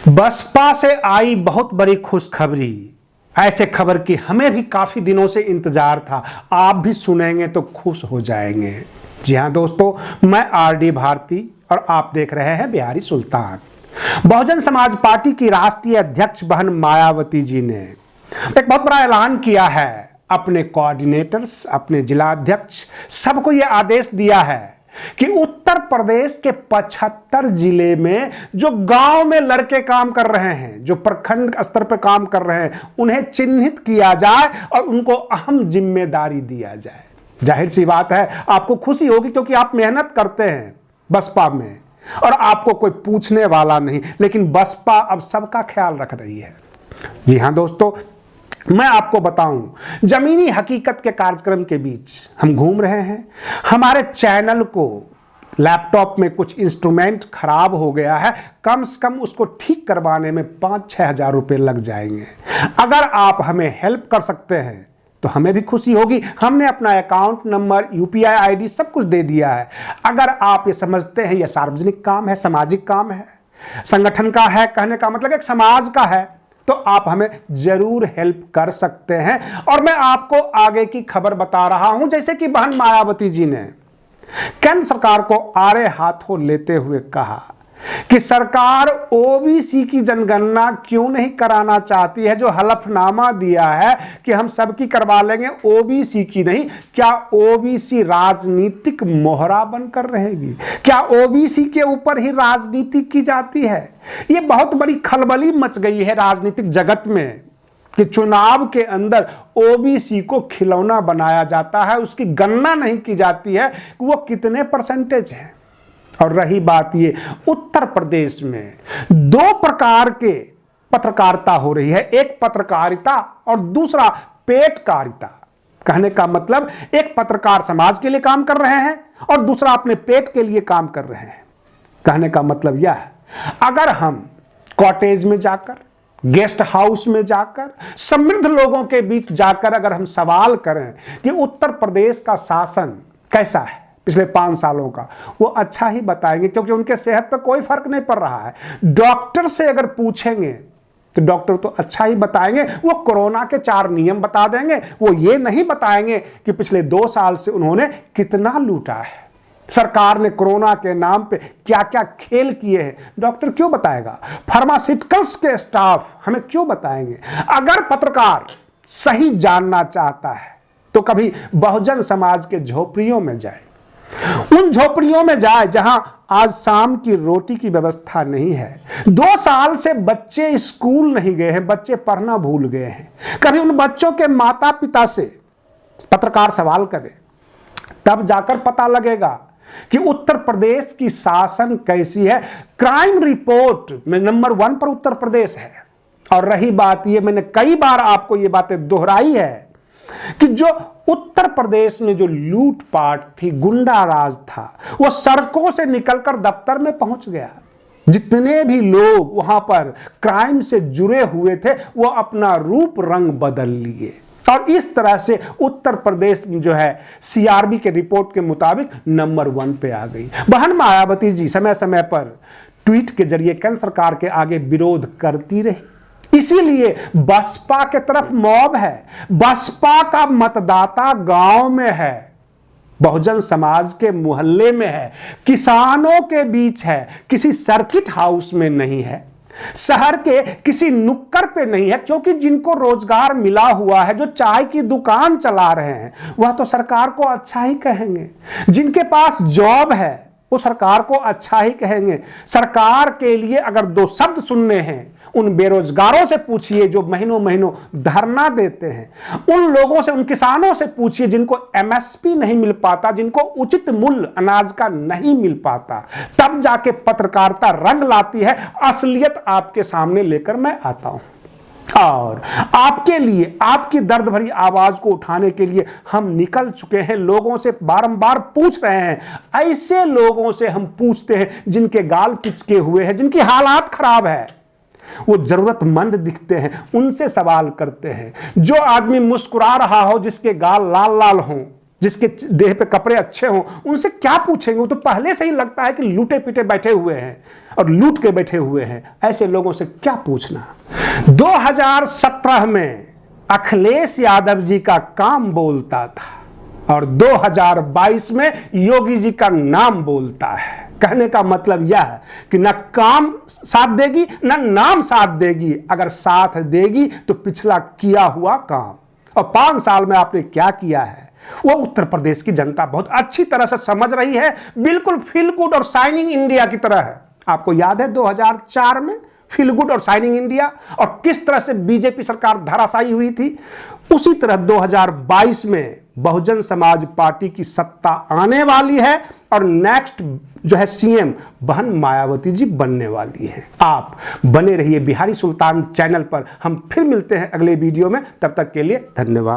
बसपा से आई बहुत बड़ी खुशखबरी। ऐसे खबर की हमें भी काफी दिनों से इंतजार था, आप भी सुनेंगे तो खुश हो जाएंगे। जी हाँ दोस्तों, मैं आरडी भारती और आप देख रहे हैं बिहारी सुल्तान। बहुजन समाज पार्टी की राष्ट्रीय अध्यक्ष बहन मायावती जी ने एक बहुत बड़ा ऐलान किया है। अपने कोऑर्डिनेटर्स, अपने जिला अध्यक्ष, सबको यह आदेश दिया है कि उत्तर प्रदेश के 75 जिले में जो गांव में लड़के काम कर रहे हैं, जो प्रखंड स्तर पर काम कर रहे हैं, उन्हें चिन्हित किया जाए और उनको अहम जिम्मेदारी दिया जाए। जाहिर सी बात है, आपको खुशी होगी क्योंकि आप मेहनत करते हैं बसपा में और आपको कोई पूछने वाला नहीं, लेकिन बसपा अब सबका ख्याल रख रही है। जी हां दोस्तों, मैं आपको बताऊं, जमीनी हकीकत के कार्यक्रम के बीच हम घूम रहे हैं। हमारे चैनल को लैपटॉप में कुछ इंस्ट्रूमेंट खराब हो गया है, कम से कम उसको ठीक करवाने में 5-6 हज़ार रुपये लग जाएंगे। अगर आप हमें हेल्प कर सकते हैं तो हमें भी खुशी होगी। हमने अपना अकाउंट नंबर, यूपीआई आईडी सब कुछ दे दिया है। अगर आप ये समझते हैं यह सार्वजनिक काम है, सामाजिक काम है, संगठन का है, कहने का मतलब एक समाज का है, तो आप हमें जरूर हेल्प कर सकते हैं। और मैं आपको आगे की खबर बता रहा हूं, जैसे कि बहन मायावती जी ने केंद्र सरकार को आड़े हाथों लेते हुए कहा कि सरकार ओबीसी की जनगणना क्यों नहीं कराना चाहती है। जो हलफनामा दिया है कि हम सबकी करवा लेंगे, ओबीसी की नहीं। क्या ओबीसी राजनीतिक मोहरा बनकर रहेगी? क्या ओबीसी के ऊपर ही राजनीति की जाती है? ये बहुत बड़ी खलबली मच गई है राजनीतिक जगत में कि चुनाव के अंदर ओबीसी को खिलौना बनाया जाता है, उसकी गणना नहीं की जाती है कि वो कितने परसेंटेज है। और रही बात ये, उत्तर प्रदेश में 2 प्रकार के पत्रकारिता हो रही है, एक पत्रकारिता और दूसरा पेटकारिता। कहने का मतलब एक पत्रकार समाज के लिए काम कर रहे हैं और दूसरा अपने पेट के लिए काम कर रहे हैं। कहने का मतलब यह है, अगर हम कॉटेज में जाकर, गेस्ट हाउस में जाकर, समृद्ध लोगों के बीच जाकर अगर हम सवाल करें कि उत्तर प्रदेश का शासन कैसा है पिछले 5 सालों का, वो अच्छा ही बताएंगे, क्योंकि उनके सेहत पर कोई फर्क नहीं पड़ रहा है। डॉक्टर से अगर पूछेंगे तो डॉक्टर तो अच्छा ही बताएंगे, वो कोरोना के 4 नियम बता देंगे। वो ये नहीं बताएंगे कि पिछले 2 साल से उन्होंने कितना लूटा है, सरकार ने कोरोना के नाम पे क्या क्या खेल किए हैं। डॉक्टर क्यों बताएगा? फार्मास्यूटिकल्स के स्टाफ हमें क्यों बताएंगे? अगर पत्रकार सही जानना चाहता है तो कभी बहुजन समाज के झोपड़ियों में जाए, उन झोपड़ियों में जाए जहां आज शाम की रोटी की व्यवस्था नहीं है। 2 साल से बच्चे स्कूल नहीं गए हैं, बच्चे पढ़ना भूल गए हैं। कभी उन बच्चों के माता पिता से पत्रकार सवाल करे, तब जाकर पता लगेगा कि उत्तर प्रदेश की शासन कैसी है। क्राइम रिपोर्ट में नंबर 1 पर उत्तर प्रदेश है। और रही बात ये, मैंने कई बार आपको ये बातें दोहराई है कि जो उत्तर प्रदेश में जो लूटपाट थी, गुंडा राज था, वो सड़कों से निकलकर दफ्तर में पहुंच गया। जितने भी लोग वहां पर क्राइम से जुड़े हुए थे, वो अपना रूप रंग बदल लिए। और इस तरह से उत्तर प्रदेश जो है सीआरबी के रिपोर्ट के मुताबिक नंबर 1 पे आ गई। बहन मायावती जी समय समय पर ट्वीट के जरिए केंद्र सरकार के आगे विरोध करती रही। इसीलिए बसपा के तरफ मॉब है, बसपा का मतदाता गांव में है, बहुजन समाज के मोहल्ले में है, किसानों के बीच है, किसी सर्किट हाउस में नहीं है, शहर के किसी नुक्कड़ पे नहीं है। क्योंकि जिनको रोजगार मिला हुआ है, जो चाय की दुकान चला रहे हैं, वह तो सरकार को अच्छा ही कहेंगे। जिनके पास जॉब है वो सरकार को अच्छा ही कहेंगे। सरकार के लिए अगर 2 शब्द सुनने हैं, उन बेरोजगारों से पूछिए जो महीनों महीनों धरना देते हैं, उन लोगों से, उन किसानों से पूछिए जिनको एमएसपी नहीं मिल पाता, जिनको उचित मूल्य अनाज का नहीं मिल पाता। तब जाके पत्रकारिता रंग लाती है। असलियत आपके सामने लेकर मैं आता हूं और आपके लिए, आपकी दर्द भरी आवाज को उठाने के लिए हम निकल चुके हैं। लोगों से बारंबार पूछ रहे हैं, ऐसे लोगों से हम पूछते हैं जिनके गाल पिचके हुए हैं, जिनकी हालात खराब है, वो जरूरतमंद दिखते हैं, उनसे सवाल करते हैं। जो आदमी मुस्कुरा रहा हो, जिसके गाल लाल लाल हों, जिसके देह पे कपड़े अच्छे हों, उनसे क्या पूछेंगे? वो तो पहले से ही लगता है कि लूटे पीटे बैठे हुए हैं और लूट के बैठे हुए हैं। ऐसे लोगों से क्या पूछना। 2017 में अखिलेश यादव जी का काम बोलता था और 2022 में योगी जी का नाम बोलता है। कहने का मतलब यह है कि ना काम साथ देगी ना नाम साथ देगी। अगर साथ देगी तो पिछला किया हुआ काम, और 5 साल में आपने क्या किया है वो उत्तर प्रदेश की जनता बहुत अच्छी तरह से समझ रही है। बिल्कुल फील गुड और शाइनिंग इंडिया की तरह है। आपको याद है 2004 में फील गुड और शाइनिंग इंडिया और किस तरह से बीजेपी सरकार धराशायी हुई थी। उसी तरह 2022 में बहुजन समाज पार्टी की सत्ता आने वाली है और नेक्स्ट जो है सीएम बहन मायावती जी बनने वाली हैं। आप बने रहिए बिहारी सुल्तान चैनल पर। हम फिर मिलते हैं अगले वीडियो में। तब तक के लिए धन्यवाद।